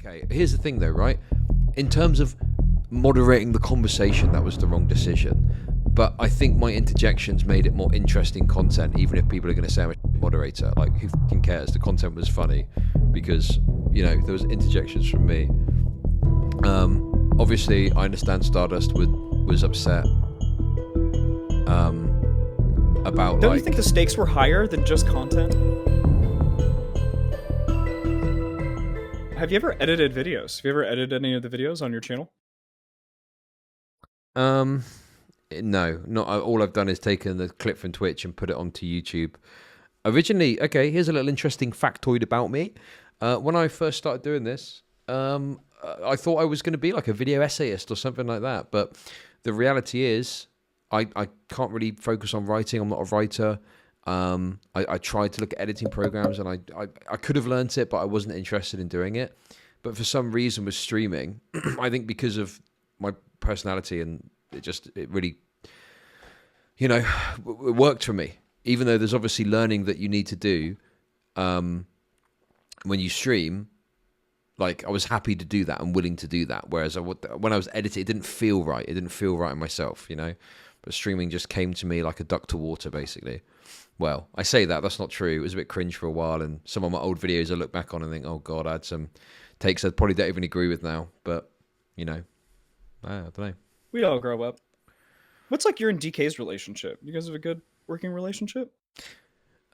Okay, here's the thing though, right? In terms of moderating the conversation, that was the wrong decision. But I think my interjections made it more interesting content, even if people are going to say I'm a moderator. Like, who fucking cares? The content was funny because, you know, there was interjections from me. Obviously, I understand Stardust was upset about, Don't you think the stakes were higher than just content? Have you ever edited videos? Have you ever edited any of the videos on your channel? No, not all I've done is taken the clip from Twitch and put it onto YouTube. Originally, okay, here's a little interesting factoid about me. When I first started doing this, I thought I was going to be like a video essayist or something like that. But the reality is, I can't really focus on writing. I'm not a writer. I tried to look at editing programs and I could have learnt it, but I wasn't interested in doing it. But for some reason with streaming, I think because of my personality and it really, you know, it worked for me. Even though there's obviously learning that you need to do when you stream, like I was happy to do that and willing to do that. Whereas when I was editing, it didn't feel right. It didn't feel right in myself, you know. But streaming just came to me like a duck to water, basically. Well, I say that's not true. It was a bit cringe for a while, and some of my old videos I look back on and think, oh God, I had some takes I probably don't even agree with now. But, you know, I don't know. We all grow up. What's like your and DK's relationship? You guys have a good working relationship?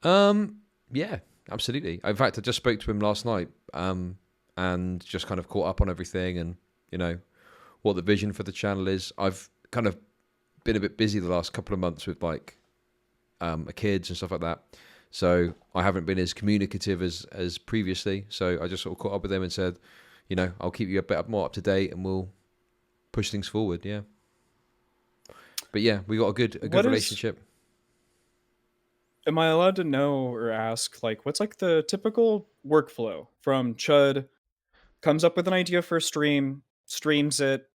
Yeah, absolutely. In fact, I just spoke to him last night, and just kind of caught up on everything and, you know, what the vision for the channel is. I've kind of been a bit busy the last couple of months with like kids and stuff like that. So I haven't been as communicative as previously. So I just sort of caught up with him and said, you know, I'll keep you a bit more up to date and we'll push things forward. Yeah. But yeah, we got a good relationship. Am I allowed to know or ask, like, what's like the typical workflow from Chud comes up with an idea for a stream, streams it,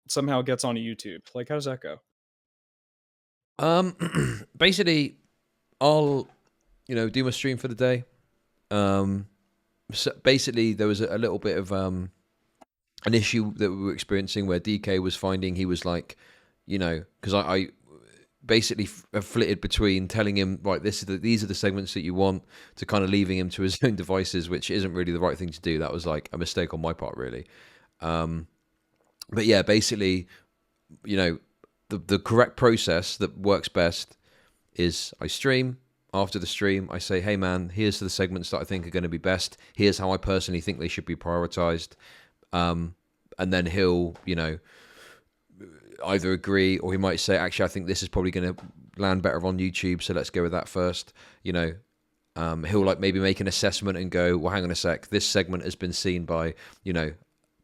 somehow gets onto YouTube? Like, how does that go? Basically, I'll, you know, do my stream for the day. So basically, there was a little bit of an issue that we were experiencing where DK was finding he was like, you know, because I basically flitted between telling him, right, these are the segments that you want, to kind of leaving him to his own devices, which isn't really the right thing to do. That was like a mistake on my part, really. But yeah, basically, you know, the correct process that works best is I stream. After the stream, I say, hey man, here's the segments that I think are going to be best. Here's how I personally think they should be prioritized. And then he'll, you know, either agree or he might say, actually, I think this is probably going to land better on YouTube, so let's go with that first. You know, he'll like maybe make an assessment and go, well, hang on a sec, this segment has been seen by, you know,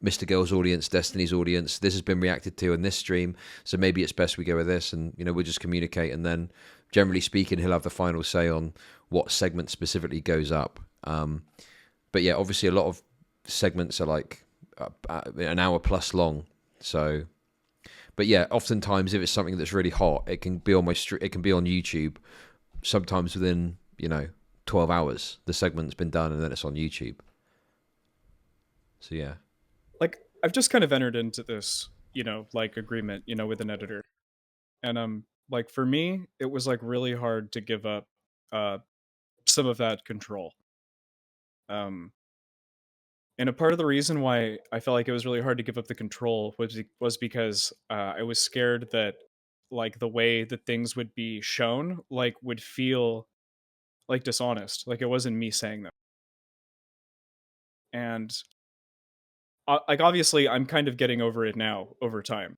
Mr. Girl's audience, Destiny's audience. This has been reacted to in this stream, so maybe it's best we go with this. And, you know, we'll just communicate, and then generally speaking, he'll have the final say on what segment specifically goes up. But yeah, obviously a lot of segments are like an hour plus long. So, but yeah, oftentimes if it's something that's really hot, it can be on it can be on YouTube. Sometimes within, you know, 12 hours, the segment's been done and then it's on YouTube. So yeah. Like, I've just kind of entered into this, you know, like agreement, you know, with an editor. And like for me, it was like really hard to give up some of that control. And a part of the reason why I felt like it was really hard to give up the control was because I was scared that like the way that things would be shown like would feel like dishonest, like it wasn't me saying them. And like obviously I'm kind of getting over it now over time.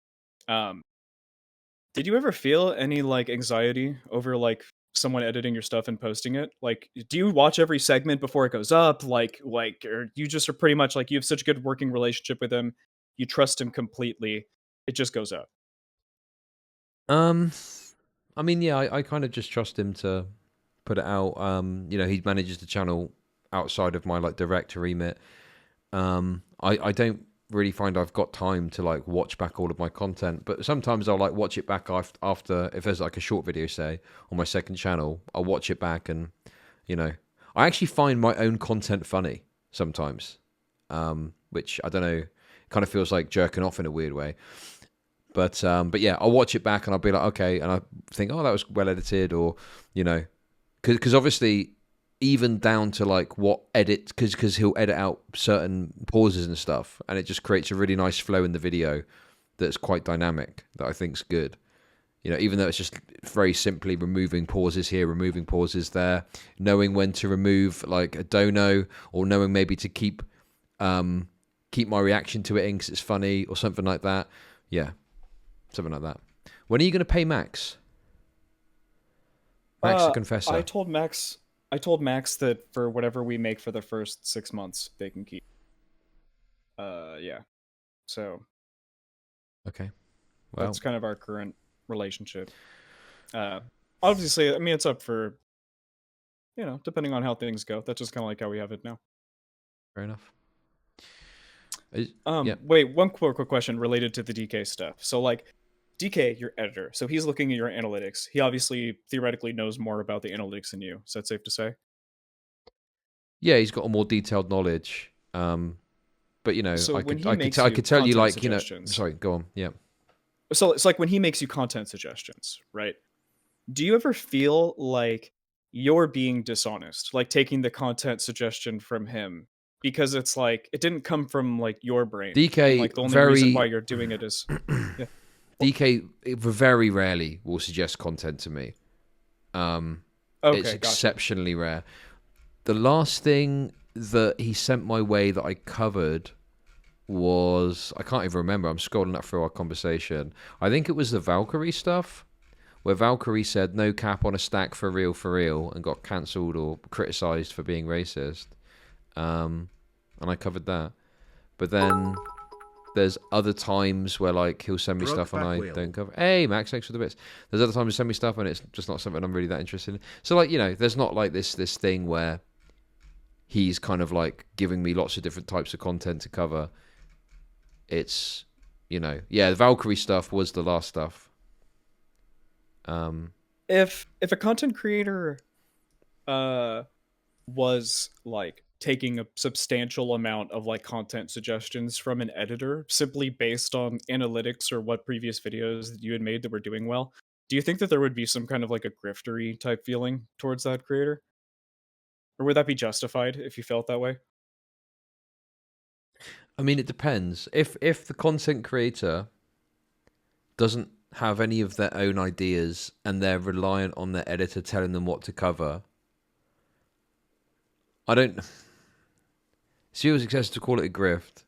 Did you ever feel any like anxiety over like someone editing your stuff and posting it? Like, do you watch every segment before it goes up? Like, or you just are pretty much like you have such a good working relationship with him, you trust him completely, it just goes up. I mean, yeah, I kind of just trust him to put it out. You know, he manages the channel outside of my like direct remit. I don't really find I've got time to like watch back all of my content, but sometimes I'll like watch it back after if there's like a short video, say, on my second channel, I'll watch it back and, you know, I actually find my own content funny sometimes. which I don't know, kind of feels like jerking off in a weird way. But yeah, I'll watch it back and I'll be like, okay, and I think, oh, that was well edited, or because obviously even down to like what edit, because he'll edit out certain pauses and stuff, and it just creates a really nice flow in the video that's quite dynamic, that I think's good. Even though it's just very simply removing pauses here, removing pauses there, knowing when to remove like a dono, or knowing maybe to keep my reaction to it in because it's funny or something like that. Yeah, something like that. When are you going to pay Max? Max the Confessor. I told Max that for whatever we make for the first 6 months, they can keep. Yeah. So. Okay. Well, that's kind of our current relationship. Obviously, I mean, it's up for, depending on how things go. That's just kind of like how we have it now. Fair enough. Wait, one quick question related to the DK stuff. So, like, DK, your editor, so he's looking at your analytics. He obviously, theoretically, knows more about the analytics than you. Is that safe to say? Yeah, he's got a more detailed knowledge. But, so I could tell you, like, sorry, go on. Yeah. So it's like when he makes you content suggestions, right? Do you ever feel like you're being dishonest, like taking the content suggestion from him? Because it's like, it didn't come from like your brain. DK, and, like, the only reason why you're doing it is... Yeah. DK very rarely will suggest content to me. It's exceptionally rare. The last thing that he sent my way that I covered was, I can't even remember, I'm scrolling up through our conversation. I think it was the Valkyrie stuff, where Valkyrie said no cap on a stack for real, and got cancelled or criticised for being racist. And I covered that. But then there's other times where like he'll send me stuff and I don't cover. Hey Max, thanks for the bits. There's other times he'll send me stuff and it's just not something I'm really that interested in. So like, there's not like this thing where he's kind of like giving me lots of different types of content to cover. It's, the Valkyrie stuff was the last stuff. If a content creator was like taking a substantial amount of like content suggestions from an editor simply based on analytics or what previous videos that you had made that were doing well, do you think that there would be some kind of like a griftery type feeling towards that creator? Or would that be justified if you felt that way? I mean, it depends. If the content creator doesn't have any of their own ideas and they're reliant on their editor telling them what to cover, I don't see it was excessive to call it a grift.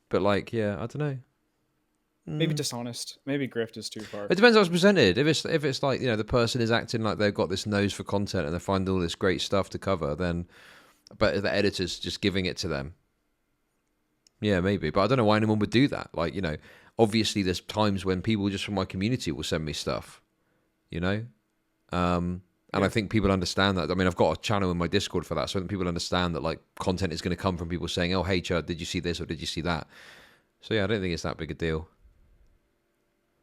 But like, yeah, I don't know. Maybe dishonest. Maybe grift is too far. It depends how it's presented. If it's like, the person is acting like they've got this nose for content and they're finding all this great stuff to cover, then but the editor's just giving it to them. Yeah, maybe. But I don't know why anyone would do that. Like, obviously there's times when people just from my community will send me stuff, and I think people understand that. I mean, I've got a channel in my Discord for that, so I think people understand that like content is going to come from people saying, oh, hey, Chud, did you see this or did you see that? So yeah, I don't think it's that big a deal.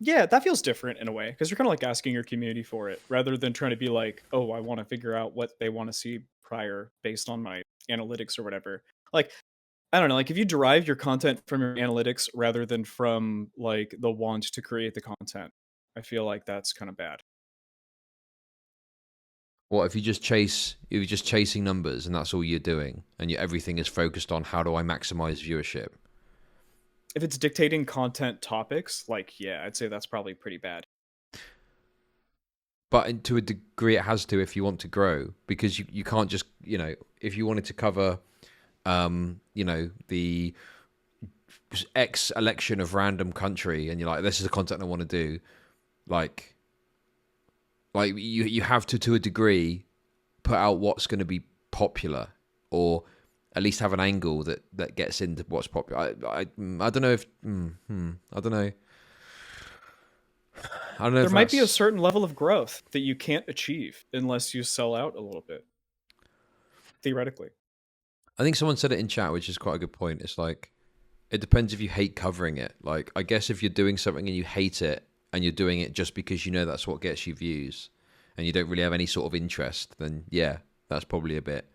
Yeah, that feels different in a way, because you're kind of like asking your community for it rather than trying to be like, oh, I want to figure out what they want to see prior based on my analytics or whatever. Like, I don't know, like if you derive your content from your analytics rather than from like the want to create the content, I feel like that's kind of bad. What if you're just chasing numbers and that's all you're doing, and everything is focused on how do I maximize viewership? If it's dictating content topics, like, yeah, I'd say that's probably pretty bad. But to a degree, it has to if you want to grow, because you can't just, if you wanted to cover, the X election of random country, and you're like, this is the content I want to do, like you have to a degree put out what's going to be popular, or at least have an angle that gets into what's popular. I don't know if I don't know. I don't know. There might be a certain level of growth that you can't achieve unless you sell out a little bit. Theoretically. I think someone said it in chat, which is quite a good point. It's like, it depends if you hate covering it. Like, I guess if you're doing something and you hate it, and you're doing it just because that's what gets you views, and you don't really have any sort of interest, then yeah, that's probably a bit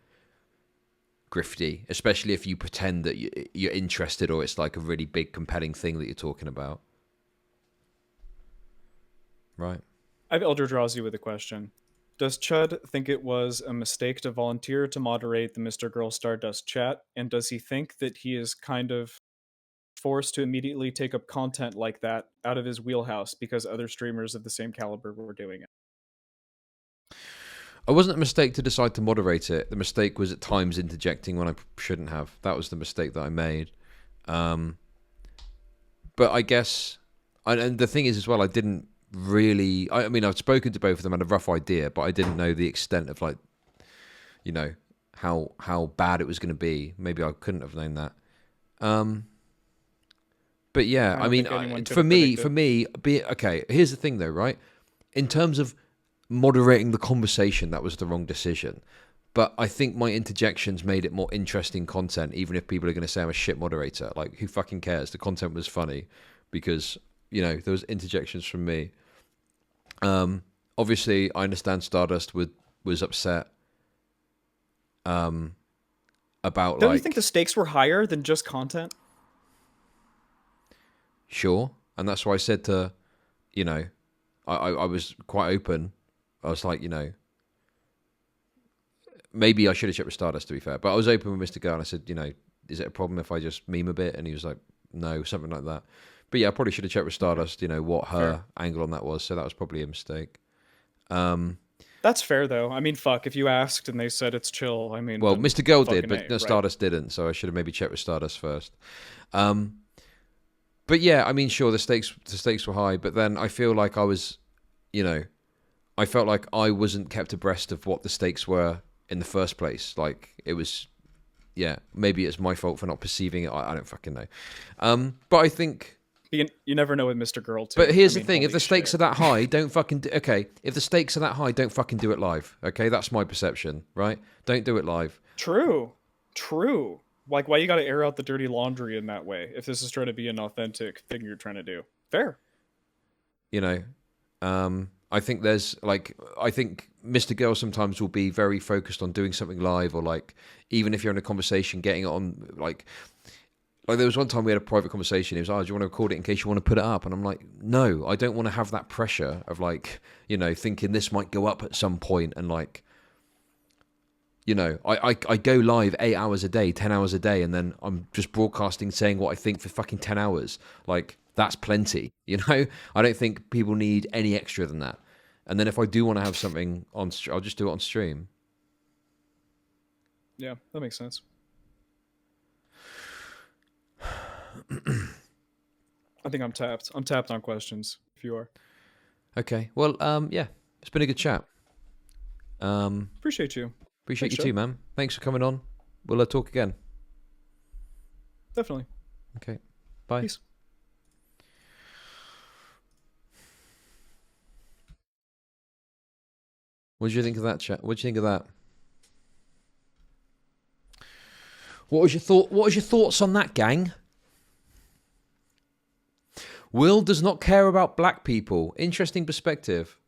grifty, especially if you pretend that you're interested or it's like a really big, compelling thing that you're talking about. Right. I have Elder Drowsy with a question. Does Chud think it was a mistake to volunteer to moderate the Mr. Girl Stardust chat? And does he think that he is kind of forced to immediately take up content like that out of his wheelhouse because other streamers of the same caliber were doing it? It wasn't a mistake to decide to moderate it. The mistake was at times interjecting when I shouldn't have. That was the mistake that I made. But I guess, and the thing is as well, I didn't really, I mean, I've spoken to both of them, had a rough idea, but I didn't know the extent of like, you know, how bad it was going to be. Maybe I couldn't have known that. But yeah, I mean, for me, okay, here's the thing though, right? In terms of moderating the conversation, that was the wrong decision. But I think my interjections made it more interesting content, even if people are going to say I'm a shit moderator. Like, who fucking cares? The content was funny because, you know, there was interjections from me. Obviously, I understand Stardust was upset about, Don't you think the stakes were higher than just content? Sure. And that's why I said to, you know, I was quite open. I was like, you know, maybe I should have checked with Stardust, to be fair. But I was open with Mr. Girl, and I said, you know, is it a problem if I just meme a bit? And he was like, no, something like that. But yeah, I probably should have checked with Stardust, you know, what her angle on that was. So that was probably a mistake. That's fair, though. I mean, fuck, if you asked and they said it's chill, I mean... Well, Mr. Girl did, but right. Stardust didn't. So I should have maybe checked with Stardust first. But yeah, I mean, sure, the stakes were high. But then I feel like I was, you know, I felt like I wasn't kept abreast of what the stakes were in the first place. Like, it was, yeah, maybe it's my fault for not perceiving it. I don't fucking know. But I think... You never know with Mr. Girl, too. But here's the thing. If the stakes are that high, don't fucking... Okay, if the stakes are that high, don't fucking do it live. Okay, that's my perception, right? Don't do it live. True. Like, why you gotta air out the dirty laundry in that way if this is trying to be an authentic thing you're trying to do? Fair. You know, I think there's like, I think Mr. Girl sometimes will be very focused on doing something live, or like, even if you're in a conversation, getting it on, like there was one time we had a private conversation. He was, do you want to record it in case you want to put it up? And I'm like, no, I don't want to have that pressure of like, you know, thinking this might go up at some point. And like, you know, I go live 8 hours a day, 10 hours a day, and then I'm just broadcasting saying what I think for fucking 10 hours. Like, that's plenty, you know? I don't think people need any extra than that. And then if I do want to have something on, I'll just do it on stream. Yeah, that makes sense. I think I'm tapped. I'm tapped on questions, if you are. Okay. Well, yeah, it's been a good chat. Appreciate you. Appreciate you too, man. Thanks for coming on. We'll talk again. Definitely. Okay. Bye. Peace. What did you think of that chat? What did you think of that? What was your thoughts on that, gang? Will does not care about black people. Interesting perspective.